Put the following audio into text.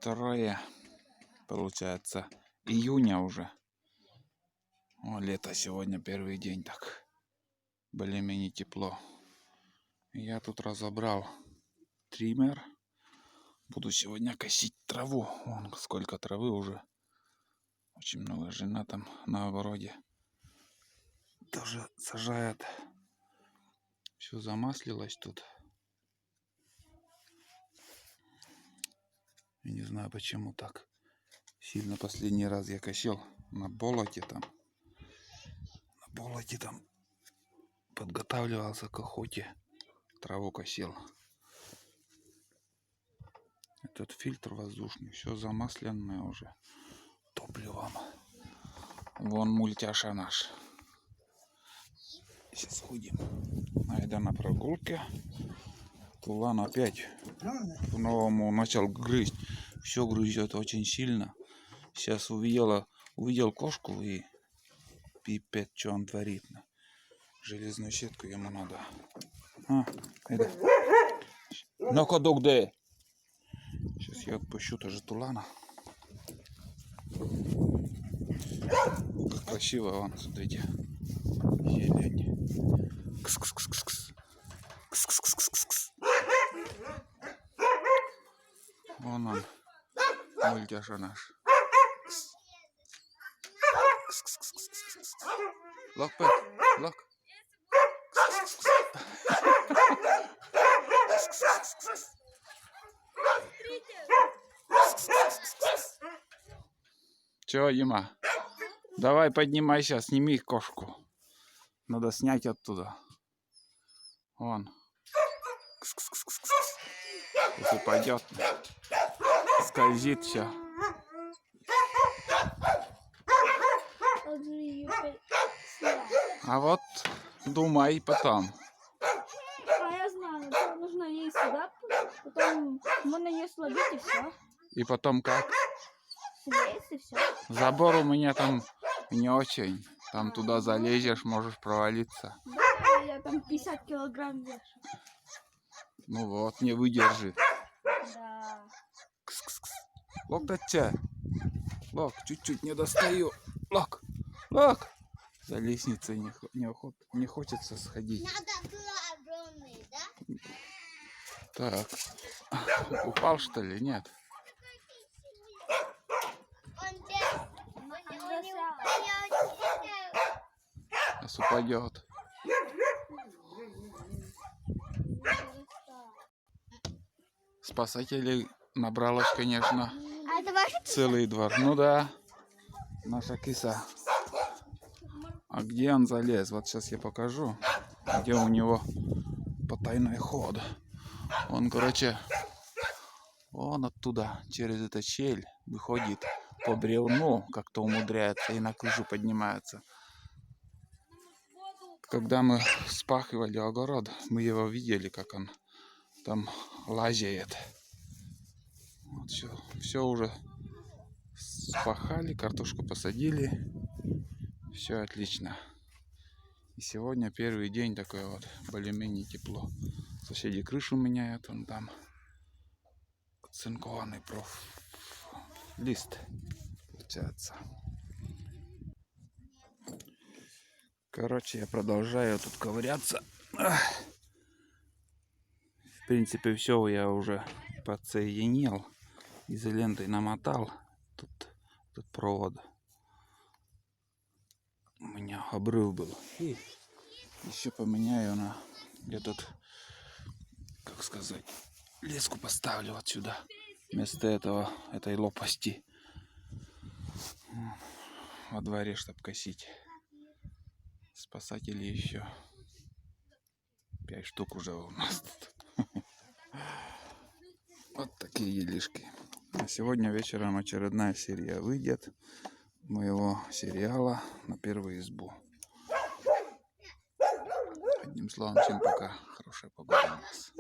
2 получается июня уже. О, лето сегодня первый день, так более-менее тепло. Я тут разобрал триммер. Буду сегодня косить траву. Вон сколько травы уже. Очень много. Жена там на огороде тоже сажает. Все замаслилось тут. Я не знаю, почему так сильно. Последний раз я косил на болоте там. На болоте там подготавливался к охоте. Траву косил. Этот фильтр воздушный. Все замасленное уже топливом. Вон мультяша наш. Сейчас ходим. Айда на прогулке. Тулан опять по-новому начал грызть. Все грызет очень сильно. Сейчас увидел кошку и пипец, что он творит. Железную сетку ему надо. Айда. Ну-ка, где? Сейчас я отпущу тоже Тулана. Как красиво, вон, смотрите. Зелень. Кс-кс-кс-кс-кс. Кс-кс-кс-кс-кс. Вон он, мультяша наш. Лок, Пэт, лок. Чего, Дима? Давай поднимайся, сними кошку. Надо снять оттуда. Вон. Если пойдет, скользит все. А вот думай потом. А я знаю, нужно ей сюда, потом можно ее словить и все. И потом как? Слезть и все. Забор у меня там не очень. Там туда залезешь, можешь провалиться. Да, я там 50 килограмм вешу. Ну вот, не выдержит. Да. Кс-кс-кс. Лок, татя. Лок, чуть-чуть не достаю. Лок, лок. За лестницей не хочется сходить. Надо огромный, да? Так. Упал, что ли? Нет. Сейчас упадет. Спасателей набралось, конечно, А это ваша целый двор. Ну да, наша киса. А где он залез? Вот сейчас я покажу, где у него потайной ход. Он, короче, он оттуда, через эту щель, выходит по бревну, как-то умудряется и на крышу поднимается. Когда мы спахивали огород, мы его видели, как он там лазает. Вот все уже спахали, картошку посадили. Все отлично. И сегодня первый день такой вот, более-менее тепло. Соседи крышу меняют, он там оцинкованный лист получается. Короче, я продолжаю тут ковыряться. В принципе, все я уже подсоединил. Изолентой намотал. Тут провод. У меня обрыв был. И еще поменяю на этот, как сказать, леску поставлю вот сюда. Вместо этой лопасти. Во дворе, чтобы косить. Спасатели еще 5 штук уже у нас тут. Вот такие делишки. А сегодня вечером очередная серия выйдет моего сериала на первую избу. Одним словом, всем пока. Хорошая погода у нас.